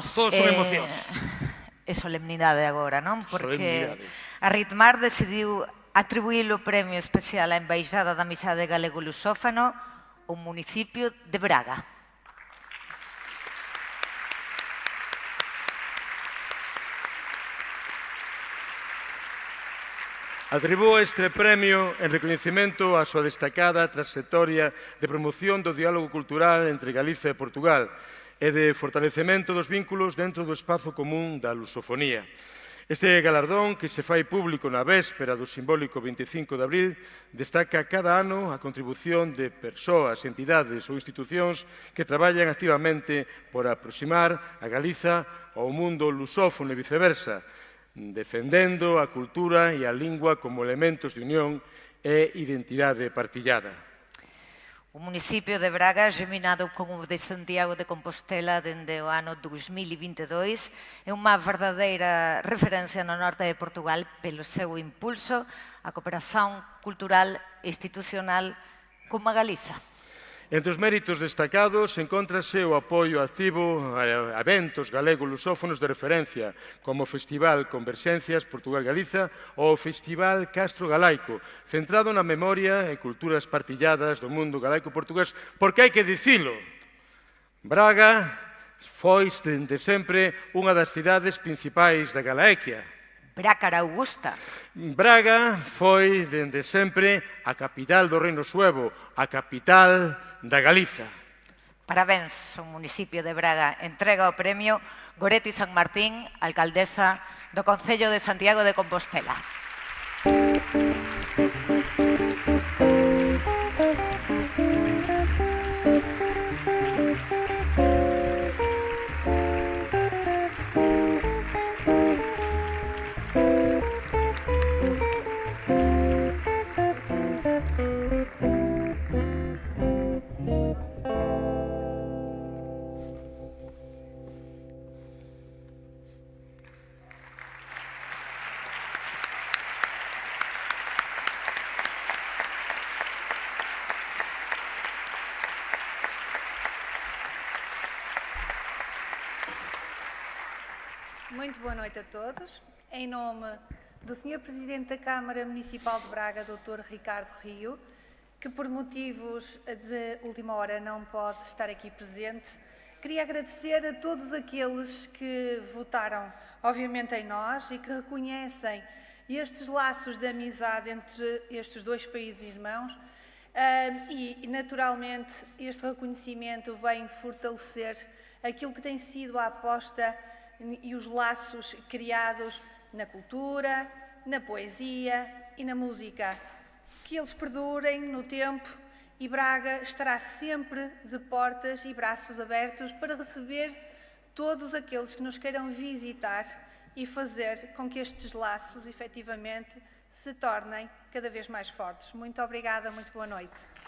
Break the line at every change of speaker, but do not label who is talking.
Todos son emocións.
E solemnidade agora, non? Porque
Solemnidade.
a Ritmar decidiu atribuir o premio especial á Embaixada da Amizade Galego-Lusófano ao municipio de Braga.
Atribúe este premio en recoñecemento á súa destacada trayectoria de promoción do diálogo cultural entre Galiza e Portugal e de fortalecemento dos vínculos dentro do espazo común da lusofonía. Este galardón, que se fai público na véspera do simbólico 25 de abril, destaca cada ano a contribución de persoas, entidades ou institucións que traballan activamente por aproximar a Galiza ao mundo lusófono e viceversa, defendendo a cultura e a lingua como elementos de unión e identidade partillada.
O municipio de Braga, geminado con o de Santiago de Compostela dende o ano 2022, é unha verdadeira referencia no norte de Portugal pelo seu impulso á cooperación cultural e institucional como a Galiza.
Entre os méritos destacados encóntrase o apoio activo a eventos galego-lusófonos de referencia, como o Festival Converxencias Portugal-Galiza ou o Festival Castro Galaico, centrado na memoria e culturas partilladas do mundo galaico-portugués, porque hai que dicilo, Braga foi dende sempre unha das cidades principais da Galaequia.
Brácara Augusta.
Braga foi, dende sempre, a capital do Reino Suevo, a capital da Galiza.
Parabéns ao municipio de Braga. Entrega o premio Goretti San Martín, alcaldesa do Concello de Santiago de Compostela.
Muito boa noite a todos. Em nome do Sr. Presidente da Câmara Municipal de Braga, Dr. Ricardo Rio, que por motivos de última hora não pode estar aqui presente, queria agradecer a todos aqueles que votaram, obviamente, em nós e que reconhecem estes laços de amizade entre estes dois países irmãos e, naturalmente, este reconhecimento vem fortalecer aquilo que tem sido a aposta e os laços criados na cultura, na poesia e na música. Que eles perdurem no tempo e Braga estará sempre de portas e braços abertos para receber todos aqueles que nos queiram visitar e fazer com que estes laços, efetivamente, se tornem cada vez mais fortes. Muito obrigada, muito boa noite.